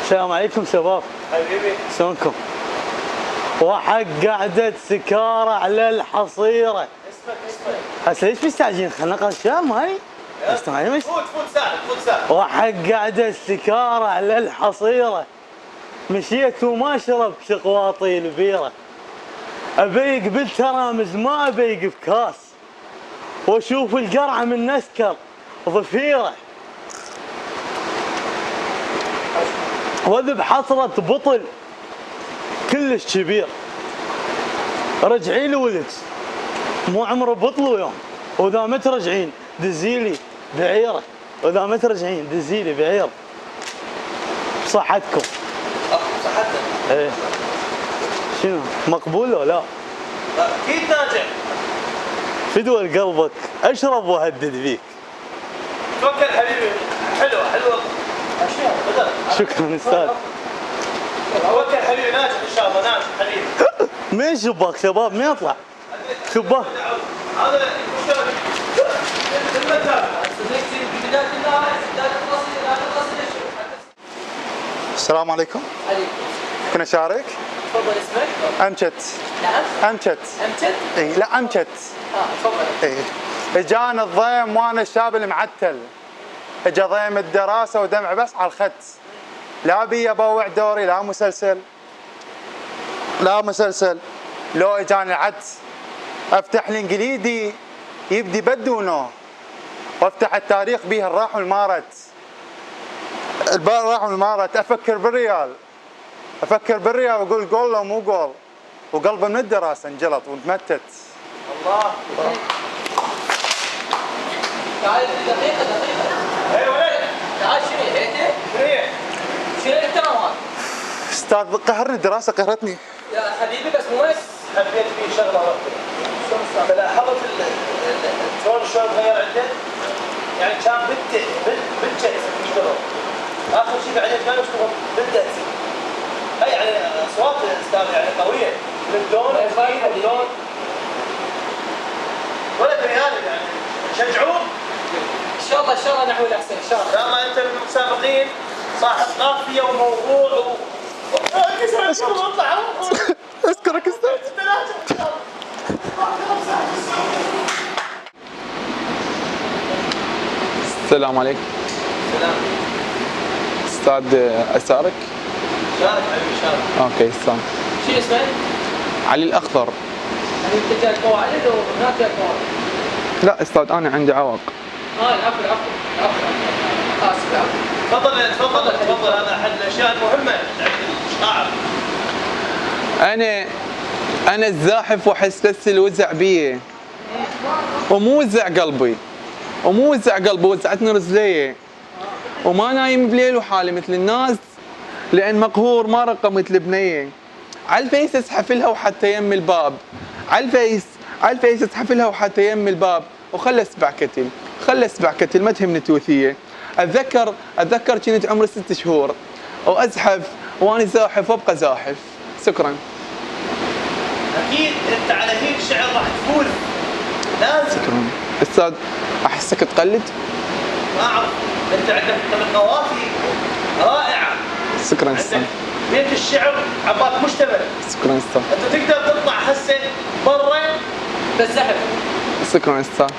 السلام عليكم شباب. حبيبي شلونكم؟ وحق قعدة سكارة على الحصيرة. اسمك هسه ليش مستعجلين؟ خلنا نقرا الشام هاي. فوت سهل. وحق قعدة سكارة على الحصيرة، مشيت وما شرب شقواطي البيرة، ابيق بالترامز ما ابيق بكاس، واشوف القرعة من نسكر ضفيرة، وذب حصرة بطل كلش كبير، رجعي لي ولد مو عمره بطلوا يوم، واذا ما ترجعين دزيلي بعيره، واذا ما ترجعين دزيلي بعير بصحتكم. صحتك؟ ايه شنو مقبول ولا لا؟ اكيد ناجح. فدوى قلبك اشرب وهدد فيك. توكل حبيبي. حلوه اشياء بدل. شكرا استاذ. توكل حبيبي، ناجح ان شاء الله، ناجح حبيبي. مين شباك شباب؟ مين يطلع؟ شباك. هذا السلام عليكم. عليكم. كنا شارك؟ تفضل اسمك؟ أمجد. نعم؟ أمجد. أمجد؟ اي لا أمجد. تفضل. اي اجانا الضيم وانا الشاب المعتل. اجا ضيم الدراسة ودمع بس على الخط. لا بي ابوع دوري لا مسلسل. لو اجاني العدس افتح الانجليدي يبدي بدونه، وافتح التاريخ به الراح والمارت. الراح والمارت افكر بالريال واقول جول لو مو جول، وقلبي من الدراسه انجلط وتمتت. الله. تعال دقيقة. اي ولد. تعال شنو هيته؟ شنو الاحترام هذا؟ استاذ قهرني الدراسه قهرتني. يا حبيبي بس مو بس. حبيت فيه شغله واحده. فلاحظت شلون تغير عنده؟ يعني كان بالجهد يشتغل. اخر شيء بعدين كان يشتغل بالدهس. اي يعني اصوات الاستاذ يعني قويه. للدون اللون. ولد ريالي يعني شجعوه. ان شاء الله نحو الاحسن ان شاء الله. لما انت من المتسابقين صاحب قافيه وموضوع اشكرك استاذ. السلام عليكم. سلام. استاذ اشارك؟ شارك حبيبي شارك. اوكي استاذ. شنو اسمه؟ علي الاخضر. يعني انت جاي قواعد وهناك جاي قواعد؟ لا استاذ انا عندي عوق. العفو. اسف. تفضل هذا احد الاشياء المهمه عند الشاعر. انا الزاحف واحس بس الوزع بيه، ومو وزع قلبي وزعتني رجليه، وما نايم بليل وحالي مثل الناس، لان مقهور ما رقى مثل البنيه. عالفيس اسحف لها وحتى يم الباب، عالفيس اسحف لها وحتى يم الباب، وخلى اسبع كتل ما تهمني توثيه. اتذكر كنت عمري 6 شهور وازحف واني زاحف وابقى زاحف. شكرا. اكيد انت على هيك شعر راح تفوز لازم. شكرا استاذ. احسك تقلد؟ ما اعرف، انت عندك من قوافي رائعه. شكرا استاذ. بيت الشعر عباك مشتمل. شكرا استاذ. انت تقدر تطلع هسه برا بالزحف. شكرا استاذ.